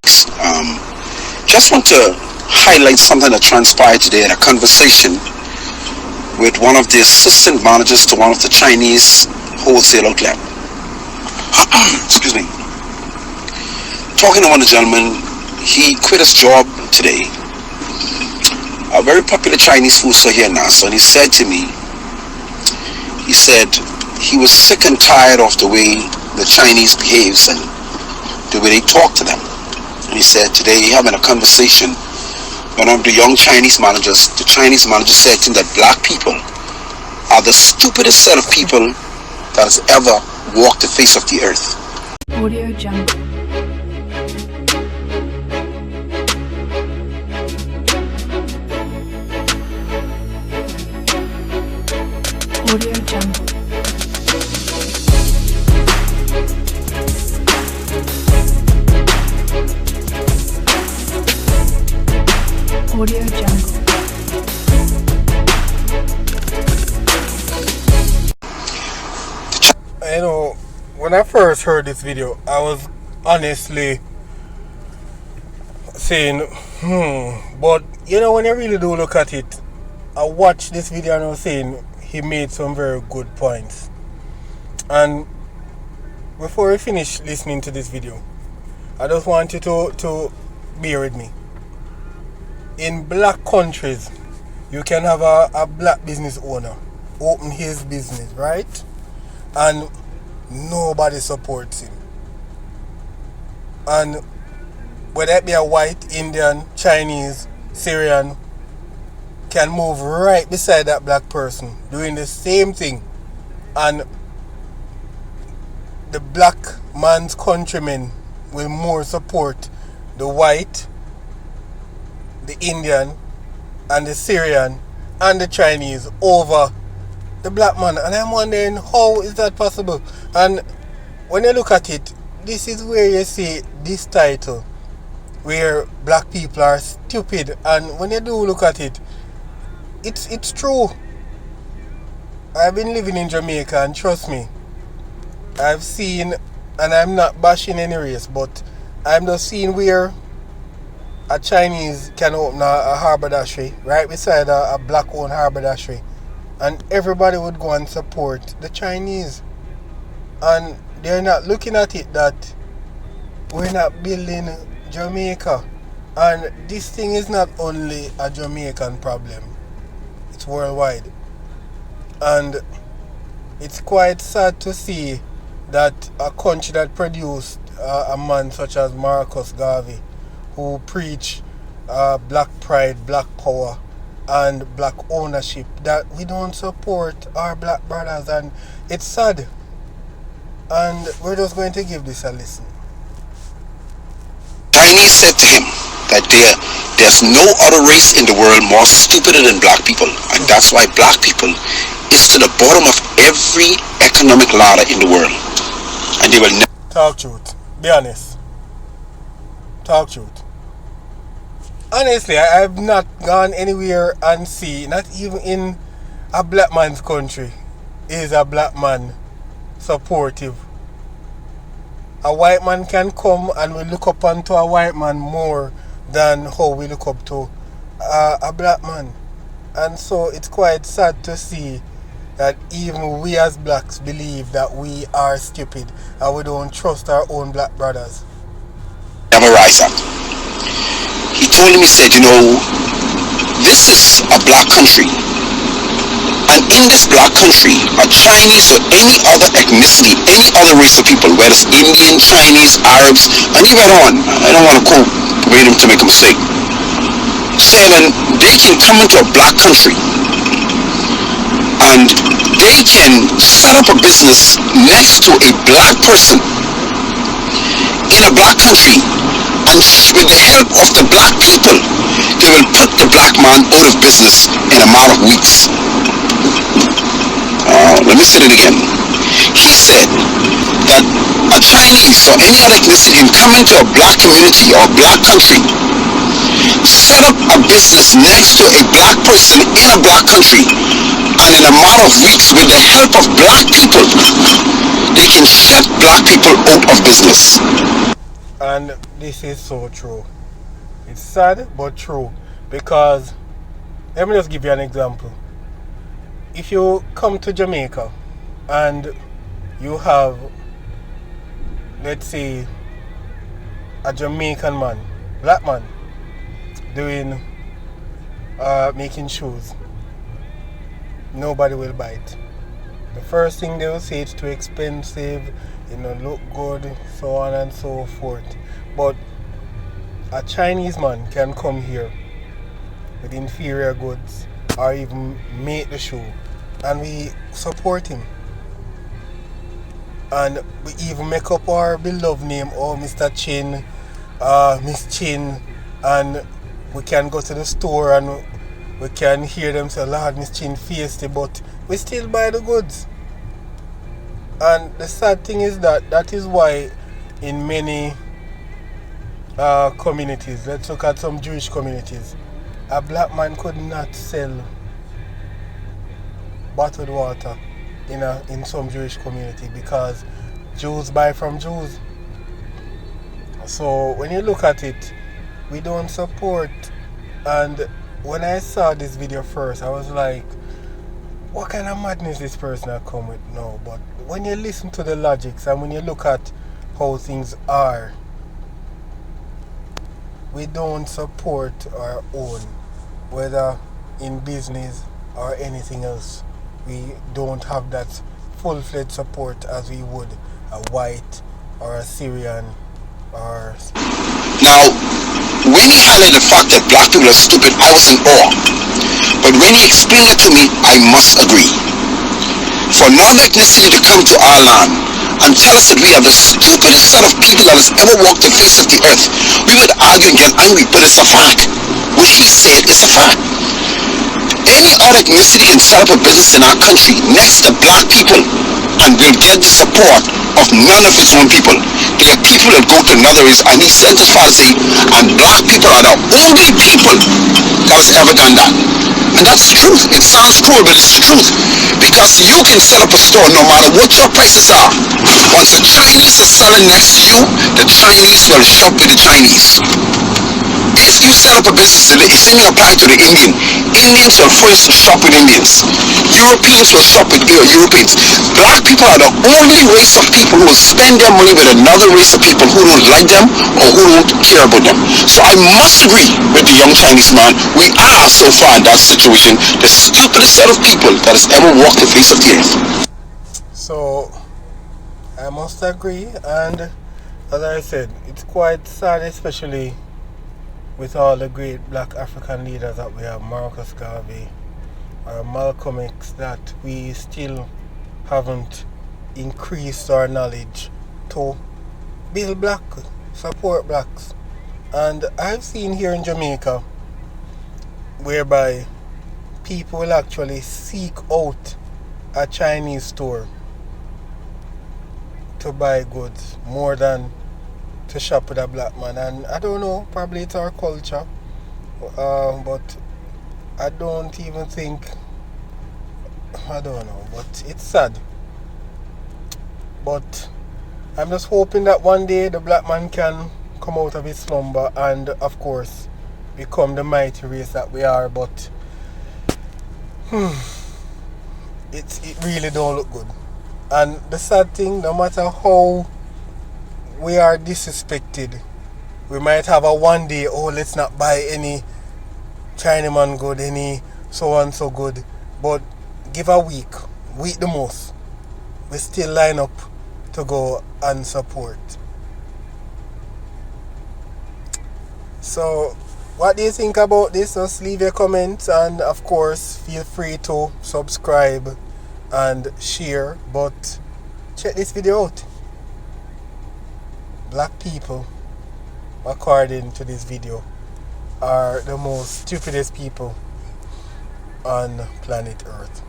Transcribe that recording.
weeks. Just want to highlight something that transpired today in a conversation with one of the assistant managers to one of the Chinese wholesale outlet. Excuse me. Talking to one of the gentlemen, he quit his job today. A very popular Chinese food store here in Nassau, and he said to me, he said he was sick and tired of the way the Chinese behaves and the way they talk to them. And he said today, having a conversation with one of the young Chinese managers, the Chinese manager said to him that black people are the stupidest set of people that has ever walked the face of the earth. Audio Jungle. Audio Jungle. Audio Jungle. You know, when I first heard this video, I was honestly saying, but you know, when you really do look at it, I watched this video and I was saying he made some very good points. And before we finish listening to this video, I just want you to bear with me. In black countries, you can have a black business owner open his business, right? And nobody supports him. And whether it be a white, Indian, Chinese, Syrian, can move right beside that black person doing the same thing, and the black man's countrymen will more support the white, the Indian, and the Syrian and the Chinese over the black man. And I'm wondering, how is that possible? And when you look at it, this is where you see this title, where black people are stupid. And when you do look at it, it's true. I've been living in Jamaica, and trust me, I've seen, and I'm not bashing any race, but I'm just seeing where a Chinese can open a haberdashery right beside a black owned haberdashery, and everybody would go and support the Chinese. And they're not looking at it that we're not building Jamaica. And this thing is not only a Jamaican problem, it's worldwide. And it's quite sad to see that a country that produced a man such as Marcus Garvey, who preach black pride, black power, and black ownership, that we don't support our black brothers. And it's sad. And we're just going to give this a listen. Chinese said to him that there's no other race in the world more stupider than black people, and that's why black people is to the bottom of every economic ladder in the world, and they will never talk truth. Be honest. Talk truth. Honestly, I've not gone anywhere and see, not even in a black man's country, is a black man supportive. A white man can come and we look up onto a white man more than how we look up to a black man. And so it's quite sad to see that even we as blacks believe that we are stupid and we don't trust our own black brothers. rise up. He told him, he said, you know, this is a black country. And in this black country, a Chinese or any other ethnicity, any other race of people, whether it's Indian, Chinese, Arabs, and he went on, I don't want to quote him to make a mistake, saying they can come into a black country and they can set up a business next to a black person in a black country, and with the help of the black people, they will put the black man out of business in a matter of weeks. Let me say it again. He said that a Chinese or any other ethnicity can come into a black community or a black country, set up a business next to a black person in a black country, and in a matter of weeks, with the help of black people, they can shut black people out of business. And This is so true. It's sad but true. Because let me just give you an example. If you come to Jamaica and you have, let's say, a Jamaican man, black man, doing making shoes, nobody will buy it. The first thing they will say it's too expensive, look good, so on and so forth. But a Chinese man can come here with inferior goods or even make the shoe, and we support him. And we even make up our beloved name, Mr. Chin, Miss Chin, and we can go to the store and we can hear them say, Lord, Miss Chin feisty, but we still buy the goods. And the sad thing is that is why in many communities, let's look at some Jewish communities, a black man could not sell bottled water in some Jewish community because Jews buy from Jews. So when you look at it, we don't support. And when I saw this video first, I was like, what kind of madness this person has come with now? But when you listen to the logics and when you look at how things are, we don't support our own, whether in business or anything else. We don't have that full-fledged support as we would a white or a Syrian or... Now, when he highlighted the fact that black people are stupid, I was in awe. But when he explained it to me, I must agree. For another ethnicity to come to our land and tell us that we have the stupidest set of people that has ever walked the face of the earth, we would argue and get angry, but it's a fact. What he said is a fact. Any other ethnicity can set up a business in our country next to black people and will get the support of none of its own people. There are people that go to another race, and he said this policy, and black people are the only people that has ever done that. And that's the truth. It sounds cruel, but it's the truth. Because you can set up a store no matter what your prices are. Once the Chinese are selling next to you, the Chinese will shop with the Chinese. If you set up a business, the same apply to the Indian. Indians will first shop with Indians. Europeans will shop with Europeans. Black people are the only race of people who will spend their money with another race of people who don't like them or who don't care about them. So I must agree with the young Chinese man. We are so far in that situation the stupidest set of people that has ever walked the face of the earth. So I must agree, and as I said, it's quite sad, especially with all the great black African leaders that we have, Marcus Garvey or Malcolm X, that we still haven't increased our knowledge to build black, support blacks. And I've seen here in Jamaica whereby people will actually seek out a Chinese store to buy goods more than to shop with a black man. And I don't know, probably it's our culture, but I don't even think, I don't know, but it's sad. But I'm just hoping that one day the black man can come out of his slumber and of course become the mighty race that we are. But it really don't look good. And the sad thing, no matter how we are disrespected, we might have a one day, let's not buy any Chinaman good, any so and so good, but give a week the most, we still line up to go and support. So what do you think about this? Just leave your comments, and of course feel free to subscribe and share. But check this video out. Black people, according to this video, are the most stupidest people on planet Earth.